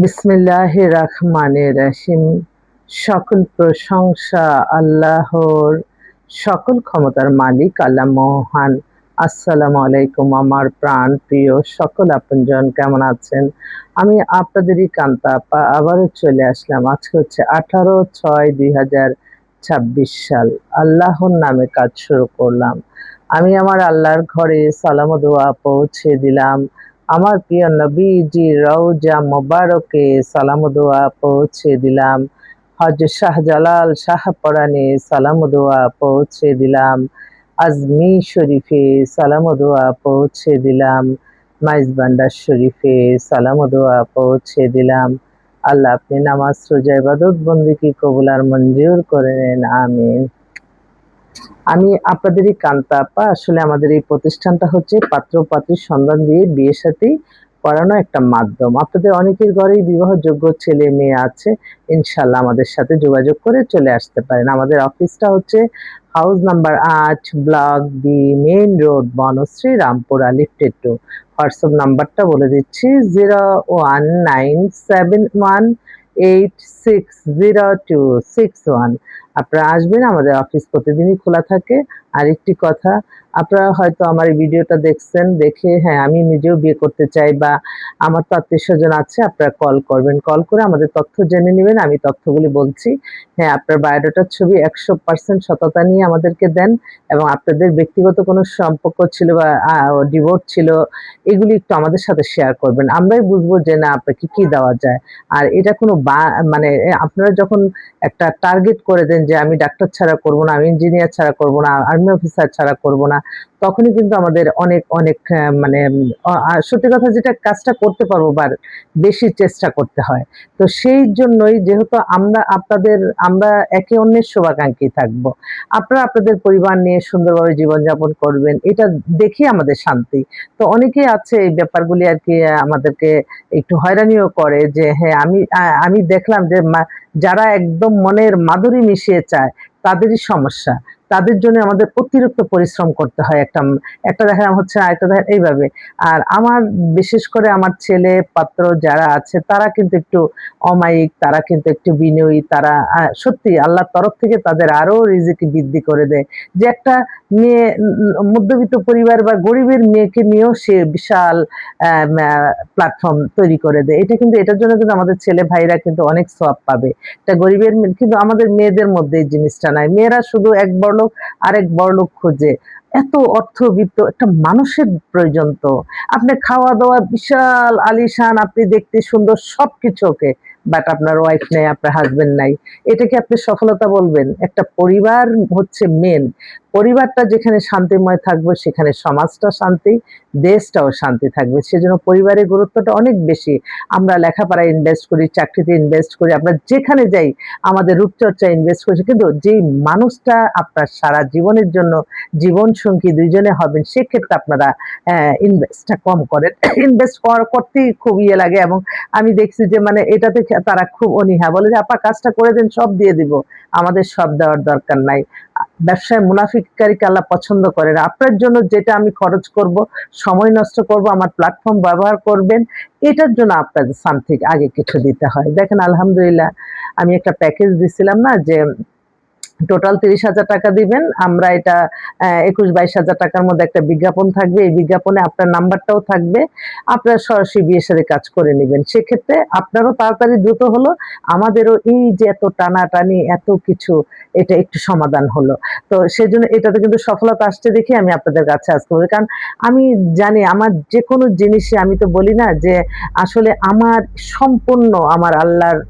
বিসমিল্লাহির রহমানির রহিম। সকল প্রশংসা আল্লাহর, সকল ক্ষমতার মালিক আল্লাহ মহান। আসসালামু আলাইকুম আমার প্রাণ প্রিয় সকল আপনজন, কেমন আছেন? আমি আপনাদেরই কান্তা আপা আবারও চলে আসলাম। আজকে হচ্ছে 18/6/2026 সাল। আল্লাহর নামে কাজ শুরু করলাম। আমি আমার আল্লাহর ঘরে সালাম ও দোয়া পৌঁছে দিলাম। আমার প্রিয় নবীজি রওজা মোবারকে সালাম ও দোয়া পৌঁছে দিলাম। হযরত শাহজালাল শাহপরানে সালাম ও দোয়া পৌঁছে দিলাম। আজমির শরীফে সালাম ও দোয়া পৌঁছে দিলাম। মাইজবান্ডার শরীফে সালাম ও দোয়া পৌঁছে দিলাম। আল্লাহ আপনি নামাজ রোজা ইবাদত বন্দেগী কবুল আর মঞ্জুর করে নেন, আমিন। আমি আপনাদেরই কান্তা আপা। আসলে আমাদের এই প্রতিষ্ঠানটা হচ্ছে পাত্র পাত্রীর সন্ধান দিয়ে বিয়ে শাদী করানো একটা মাধ্যম। আপনাদের অনেকের ঘরেই বিবাহযোগ্য ছেলে মেয়ে আছে। ইনশাআল্লাহ আমাদের সাথে যোগাযোগ করে চলে আসতে পারেন। আমাদের অফিসটা হচ্ছে house number ৮, block B, main road, Banasree, Rampura, lifted 2। WhatsApp নাম্বারটা বলে দিচ্ছি 01971860261। আপনারা আসবেন, আমাদের অফিস প্রতিদিনই খোলা থাকে। আরেকটি কথা, আপনারা হয়তো আমার এই ভিডিওটা দেখছেন, দেখে হ্যাঁ আমি নিজেও বিয়ে করতে চাই বা আমার তো আত্মীয়-স্বজন আছে, আপনারা কল করবেন। কল করে আমাদের তথ্য জেনে নিবেন। আমি তথ্যগুলি বলছি। হ্যাঁ, আপনার বায়োডাটার ছবি ১০০% সততা নিয়ে আমাদেরকে দেন এবং আপনাদের ব্যক্তিগত কোনো সম্পর্ক ছিল বা ডিভোর্স ছিল, এগুলি একটু আমাদের সাথে শেয়ার করবেন। আমরাই বুঝবো যে না আপনাকে কি দেওয়া যায়। আর এটা কোনো মানে আপনারা যখন একটা টার্গেট করে দেন যে আমি ডাক্তার ছাড়া করব না, আমি ইঞ্জিনিয়ার ছাড়া করব না, আর্মি অফিসার ছাড়া করব না, তখনই কিন্তু আমাদের অনেক অনেক মানে সত্যি কথা যেটা কাজটা করতে পারবো বা বেশি চেষ্টা করতে হয়। তো সেই জন্যই যেহেতু আমরা একে অন্যের শুভাকাঙ্ক্ষী থাকবো। আপনারা আপনাদের পরিবার নিয়ে সুন্দরভাবে জীবনযাপন করবেন। এটা দেখেই আমাদের শান্তি। তো অনেকেই আছে এই ব্যাপারগুলি আরকি আমাদেরকে একটু হয়রানিও করে যে হ্যাঁ, আমি দেখলাম যে যারা একদম মনের মাধুরী মিশিয়ে চায় তাদেরই সমস্যা। তাদের জন্য আমাদের অতিরিক্ত পরিশ্রম করতে হয়। একটা দেখেন হচ্ছে আরেকটা দেখেন এইভাবে। আর আমার বিশেষ করে আমার ছেলে পাত্র যারা আছে তারা কিন্তু একটু অমায়িক, তারা কিন্তু একটু বিনয়ী, তারা সত্যি আল্লাহর তরফ থেকে তাদের আরো রিজিক বৃদ্ধি করে দেয়। যে একটা মেয়ে মধ্যবিত্ত পরিবার বা গরিবের মেয়েকে নিয়েও সে বিশাল প্ল্যাটফর্ম তৈরি করে দেয়। এটার জন্য কিন্তু আমাদের ছেলে ভাইরা কিন্তু অনেক সওয়াব পাবে। এটা গরিবের কিন্তু আমাদের মেয়েদের মধ্যে এই জিনিসটা নাই। মেয়েরা শুধু এক বড়লোক আরেক বড়লোক খোঁজে। এত অর্থবিত্ত একটা মানুষের প্রয়োজন তো। আপনি খাওয়া-দাওয়া বিশাল আলিশান, আপনি দেখতে সুন্দর সবকিছু ওকে। বাট আপনার ওয়াইফ নেই, আপনার হাসব্যান্ড নাই। এটাকে আপনি সফলতা বলবেন? একটা পরিবার হচ্ছে মেইন। পরিবারটা যেখানে শান্তিময় থাকবে সেখানে সমাজটা শান্তি, দেশটাও শান্তি থাকবে। সেজন্য পরিবারের গুরুত্বটা অনেক বেশি। আমরা লেখাপড়ায় ইনভেস্ট করি, চাকরিতে ইনভেস্ট করি, আমরা যেখানে যাই আমাদের রূপচর্চায় ইনভেস্ট করছি। কিন্তু যেই মানুষটা আপনার সারা জীবনের জন্য জীবনসঙ্গী ২ জনে হবেন, সেক্ষেত্রে আপনারা ইনভেস্টটা কম করেন। ইনভেস্ট করতেই খুব ইয়ে লাগে এবং আমি দেখছি যে মানে এটাতে তারা খুব অনীহা। বলে যে, "আপা কাজটা করে দেন, সব দিয়ে দিব।" আমাদের সব দেওয়ার দরকার নাই। ব্যবসায় মুনাফিককারীকে আল্লাহ পছন্দ করে না। আপনার জন্য যেটা আমি খরচ করব, সময় নষ্ট করব, আমার প্ল্যাটফর্ম ব্যবহার করবেন, এটার জন্য আপনাদের সামথিং আগে কিছু দিতে হয়। দেখেন আলহামদুলিল্লাহ, আমি একটা প্যাকেজ দিছিলাম না যে টোটাল ৩০,০০০ টাকা দিবেন। আমরা এটা ২১-২২,০০০ টাকার মধ্যে একটা বিজ্ঞাপন থাকবে। এই বিজ্ঞাপনে আপনার নাম্বারটাও থাকবে। আপনারা সরাসরি বিয়ের সাথে কাজ করে নিবেন। সেক্ষেত্রে আপনারও তাড়াতাড়ি দ্রুত হলো, আমাদেরও এই যে এত টানাটানি এত কিছু, এটা একটু সমাধান হলো। তো সেজন্য এটাতে কিন্তু সফলতা আসছে দেখে আমি আপনাদের কাছে আজকে বলি। কারণ আমি জানি আমার যেকোনো জিনিসে আমি তো বলি না যে আসলে আমার সম্পূর্ণ আমার আল্লাহর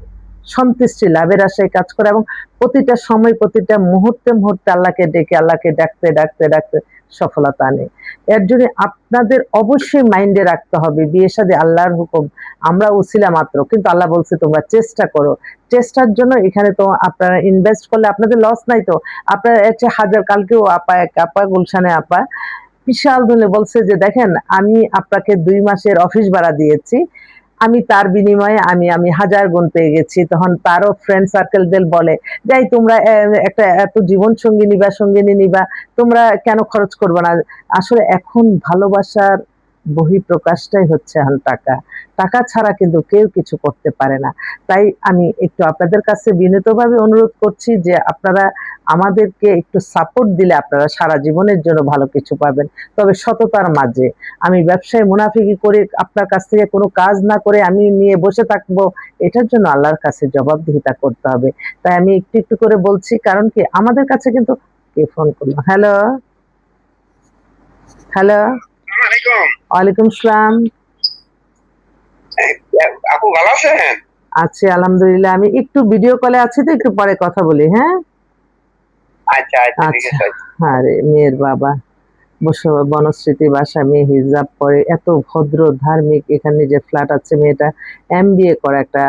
সন্তুষ্টি লাভের আশায় কাজ করা এবং প্রতিটা সময় প্রতিটা মুহূর্তে মুহূর্তে আল্লাহকে ডেকে আল্লাহকে ডাকতে সফলতা আনে। এর জন্য আপনাদের অবশ্যই মাইন্ডে রাখতে হবে বিয়ে শাদী আল্লাহর হুকুম। আমরা উছিলা মাত্র। কিন্তু আল্লাহ বলছে তোমরা চেষ্টা করো। চেষ্টার জন্য এখানে তো আপনারা ইনভেস্ট করলে আপনাদের লস নাই তো। আপনারা এর চেয়ে হাজার, কালকেও এক আপা গুলশানে আপা বিশাল ধরনে বলছে যে দেখেন আমি আপনাকে ২ মাসের অফিস ভাড়া দিয়েছি। আমি তার বিনিময়ে আমি হাজার গুণ পেয়ে গেছি। তখন তারও ফ্রেন্ড সার্কেলদের বলে, "যাই তোমরা একটা এত জীবনসঙ্গী নিবা, সঙ্গিনী নিবা, তোমরা কেন খরচ করবা না?" আসলে এখন ভালোবাসার বহিঃপ্রকাশটাই হচ্ছে এখন টাকা। টাকা ছাড়া কিন্তু কেউ কিছু করতে পারে না। তাই আমি একটু আপনাদের কাছে বিনীতভাবে অনুরোধ করছি যে আপনারা আমাদেরকে একটু সাপোর্ট দিলে আপনারা সারা জীবনের জন্য ভালো কিছু পাবেন। তবে সততার মাঝে। আমি ব্যবসায় মুনাফিকি করে আপনার কাছ থেকে কোনো কাজ না করে আমি নিয়ে বসে থাকবো, এটার জন্য আল্লাহর কাছে জবাবদিহিতা করতে হবে। তাই আমি একটু, একটু করে বলছি, কারণ কি আমাদের কাছে কিন্তু কে ফোন করলো? হ্যালো? হ্যালো? ওয়ালাইকুম আসসালাম। আপু ভালো আছেন? আছি আলহামদুলিল্লাহ। আমি একটু ভিডিও কলে আছি তো, একটু পরে কথা বলি, হ্যাঁ? আচ্ছা আচ্ছা ঠিক আচ্ছা। আছে। আরে মেয়ের বাবা বনশ্রীতে বাসা, মেয়ে হিজাব পরে, এত ভদ্র ধার্মিক, এখানে যে ফ্ল্যাট আছে, মেয়েটা এমবিএ করে একটা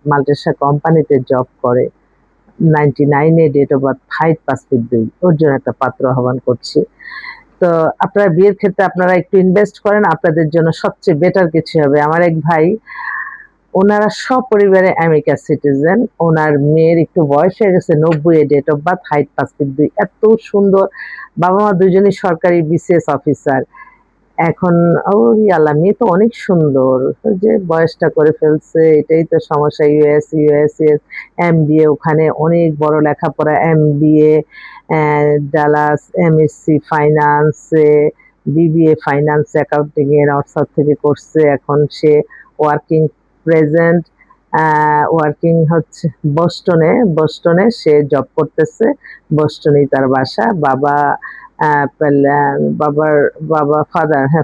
মাল্টিনেশনাল কোম্পানিতে জব করে। 99 এ date of birth, height 5 feet 2। ওর জন্য একটা পাত্র আহ্বান করছি। তো আপনারা বিয়ের ক্ষেত্রে আপনারা একটু ইনভেস্ট করেন, আপনাদের জন্য সবচেয়ে বেটার কিছু হবে। আমার এক ভাই, ওনারা সপরিবারে আমেরিকার সিটিজেন। ওনার মেয়ের একটু বয়স হয়ে গেছে, 90 এ date of birth, height 5 feet 2। এত সুন্দর, বাবা-মা দুজনই সরকারি বিসিএস অফিসার। এখন ওরে আল্লাহ! মেয়ে তো অনেক সুন্দর। ওই যে বয়সটা করে ফেলছে, এটাই তো সমস্যা। ইউএস এমবিএ, ওখানে অনেক বড় লেখাপড়া, এমবিএ, ডালাস, এমএসসি ফাইন্যান্সে, বিবিএ ফাইন্যান্স অ্যাকাউন্টিং এর অক্সফোর্ড থেকে করছে। এখন সে ওয়ার্কিং প্রেজেন্ট ওয়ার্কিং হচ্ছে বোস্টনে সে জব করতেছে। বোস্টনেই তার বাসা। বাবার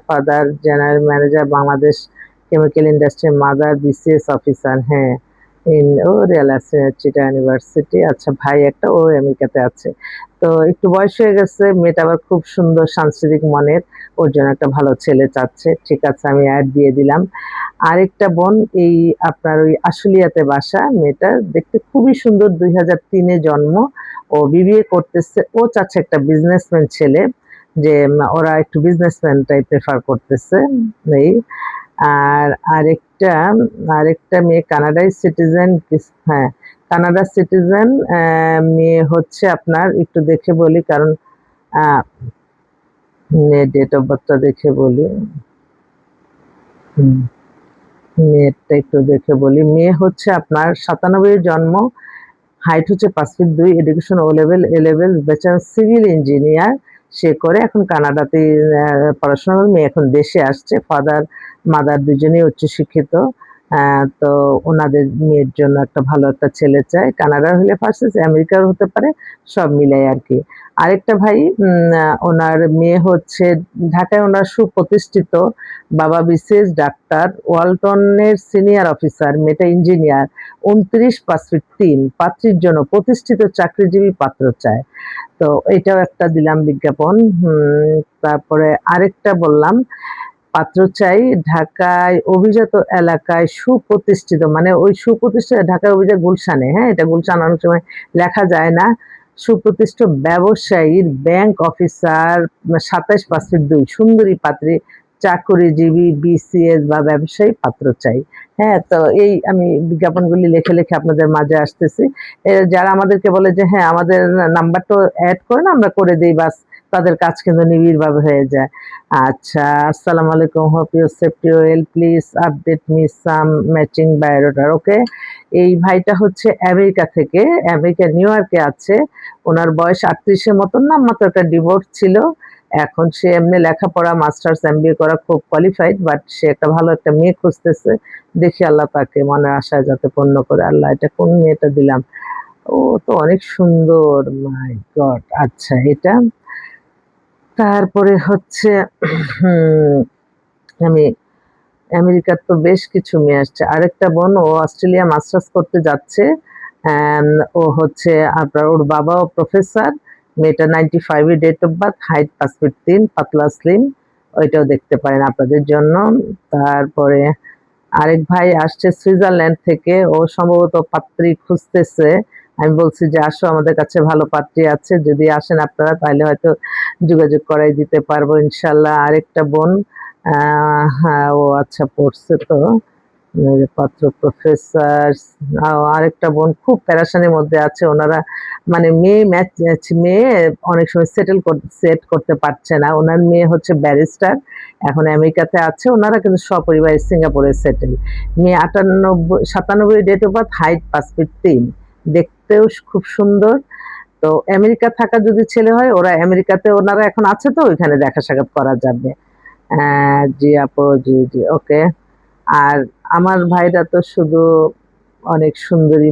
father general manager Bangladesh chemical industry, mother BCS officer. হ্যাঁ, ও রিয়াল চিটা ইউনিভার্সিটি। আচ্ছা, ভাই একটা, ও আমেরিকাতে আছে। তো একটু বয়স হয়ে গেছে, মেয়েটা আবার খুব সুন্দর সাংস্কৃতিক মনের, ওর জন্য একটা ভালো ছেলে চাচ্ছে। ঠিক আছে, আমি অ্যাড দিয়ে দিলাম। আরেকটা বোন, এই আপনার ওই আশুলিয়াতে বাসা, মেয়েটা দেখতে খুবই সুন্দর, 2003 জন্ম। ও বিবিএ করতেছে। ও চাচ্ছে একটা বিজনেসম্যান ছেলে, যে ওরা একটু বিজনেসম্যানটাই প্রেফার করতেছে। এই আর আরেকটা আরেকটা মেয়ে কানাডার সিটিজেন। হ্যাঁ, কানাডার সিটিজেন। মেয়ে হচ্ছে আপনার, একটু দেখে বলি, কারণ মেয়ে ডেট অফ বার্থটা দেখে বলি। মেয়েরটা একটু দেখে বলি। মেয়ে হচ্ছে আপনার 97 জন্ম, হাইট হচ্ছে 5 feet 2, education O level, A level, bachelor civil engineer সে করে। এখন কানাডাতে পড়াশোনা করে। মেয়ে এখন দেশে আসছে। ফাদার মাদার দুজনেই উচ্চশিক্ষিত। তো ওনাদের মেয়ের জন্য একটা ভালো একটা ছেলে চায়। কানাডার হলে ফার্স্ট, আমেরিকার হতে পারে, সব মিলাই আর কি। আরেকটা ভাই, ওনার মেয়ে হচ্ছে ঢাকায়, ওনার সুপ্রতিষ্ঠিত বাবা বিসিএস ডাক্তার, ওয়ালটনের সিনিয়র অফিসার, মেয়েটা ইঞ্জিনিয়ার, 29, 5 ফিট 3। পাত্রীর জন্য প্রতিষ্ঠিত চাকরিজীবী পাত্র চায়। তো এটাও একটা দিলাম বিজ্ঞাপন। তারপরে আরেকটা বললাম, পাত্র চাই ঢাকায় অভিজাত এলাকায় সুপ্রতিষ্ঠিত, মানে ওই সুপ্রতিষ্ঠিত ঢাকায় অভিজাত গুলশানে, হ্যাঁ, এটা গুলশান অনেক সময় লেখা যায় না। সুপ্রতিষ্ঠিত ব্যবসায়ীর ব্যাংক অফিসার, 27, 5 ফিট 2, সুন্দরী পাত্রী, চাকরিজীবী, বিসিএস বা ব্যবসায়ী পাত্র চাই। হ্যাঁ, তো এই আমি বিজ্ঞাপনগুলি লিখে লিখে আপনাদের মাঝে আসতেছি। যারা আমাদেরকে বলে যে হ্যাঁ আমাদের নাম্বারটা অ্যাড করেন, আমরা করে দিই, বাস তাদের কাজ কিন্তু নিবিড়ভাবে হয়ে যায়। আচ্ছা, আসসালামু আলাইকুম, hope you safety well, please update me some matching biodata. Okay, এই ভাইটা হচ্ছে আমেরিকা থেকে, আমেরিকা নিউ ইয়র্কে আছে। ওনার বয়স 38 এর মতন, না মাত্র একটা ডিভোর্স ছিল। এখন সে এমনি লেখাপড়া, মাস্টার্স এমবিএ করা, খুব কোয়ালিফাইড, বাট সে একটা ভালো একটা মেয়ে খুঁজতেছে। দেখি আল্লাহ তাকে মনের আশায় যাতে পূর্ণ করে। আল্লাহ, এটা কোন মেয়েটা দিলাম? ও তো অনেক সুন্দর, মাই গড। আচ্ছা, এটা। তারপরে হচ্ছে আমি আমেরিকার তো বেশ কিছু মেয়ে আসছে। আরেকটা বোন, ও অস্ট্রেলিয়া মাস্টার্স করতে যাচ্ছে। ও হচ্ছে আপনার, ওর বাবাও প্রফেসর। মেয়েটা 95 এ date of birth, height 5 feet 3, পাতলা স্লিম। ওইটাও দেখতে পারেন আপনাদের জন্য। তারপরে আরেক ভাই আসছে সুইজারল্যান্ড থেকে, ও সম্ভবত পাত্রী খুঁজতেছে। আমি বলছি যে আসো, আমাদের কাছে ভালো পাত্রী আছে, যদি আসেন আপনারা তাহলে হয়তো যোগাযোগ করাই দিতে পারবো ইনশাল্লাহ। আরেকটা বোন, হ্যাঁ, ও আচ্ছা পড়ছে তো। পত্র প্রফেসর। আরেকটা বোন খুব প্যারাশানির মধ্যে আছে, ওনারা মানে মেয়ে মেয়ে অনেক সময় সেট করতে পারছে না। ওনার মেয়ে হচ্ছে ব্যারিস্টার, এখন আমেরিকাতে আছে, ওনারা কিন্তু সপরিবারে সিঙ্গাপুরে সেটেল। মেয়ে 97 date of birth, height 5 feet 3, দেখতেও খুব সুন্দর। তো আমেরিকা থাকা যদি ছেলে হয়, ওরা আমেরিকাতে ওনারা এখন আছে, তো ওইখানে দেখা সাক্ষাৎ করা যাবে। জি আপু, জি জি, ওকে। আর আমার ভাইরা তো শুধু অনেক সুন্দরী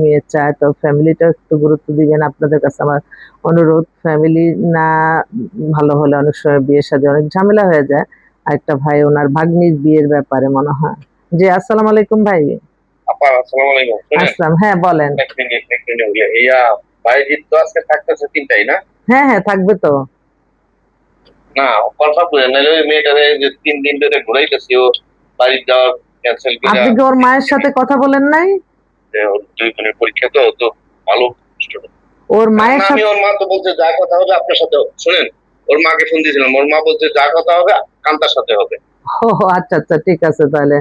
মেয়ে চায়, তো ফ্যামিলিটা একটু গুরুত্ব দিবেন, আপনাদের কাছে আমার অনুরোধ। ফ্যামিলি না ভালো হলে অনেক সময় বিয়ে শাদী অনেক ঝামেলা হয়ে যায়। আরেকটা ভাই ওনার ভাগ্নির বিয়ের ব্যাপারে মনে হয়। জি, আসসালামু আলাইকুম ভাই। আপা আসসালামু আলাইকুম। শুনেন আসসালাম, হ্যাঁ বলেন। এক মিনিট ইয়া বাইজিৎ তো আজকে থাকতেছে 3টায় না? হ্যাঁ হ্যাঁ, থাকবে তো। না কনফার্ম করে নাহলে ওই মেয়েটারে যে 3 দিন ধরে ঘুরাইতেছি ও বাড়ি যাওয়ার ক্যান্সেল করে আপনি কি ওর মায়ের সাথে কথা বলেন নাই? ওর 2 বোনের পরীক্ষা তো তো ভালো student। ওর না মায়ের না, আমি সাথে? ওর মা তো বলছে যা কথা হবে আপনার সাথে শুনেন, ওর মাকে ফোন দিয়েছিলাম, ওর মা বলছে যা কথা হবে কান্তার সাথে হবে। ও আচ্ছা আচ্ছা, ঠিক আছে তাহলে।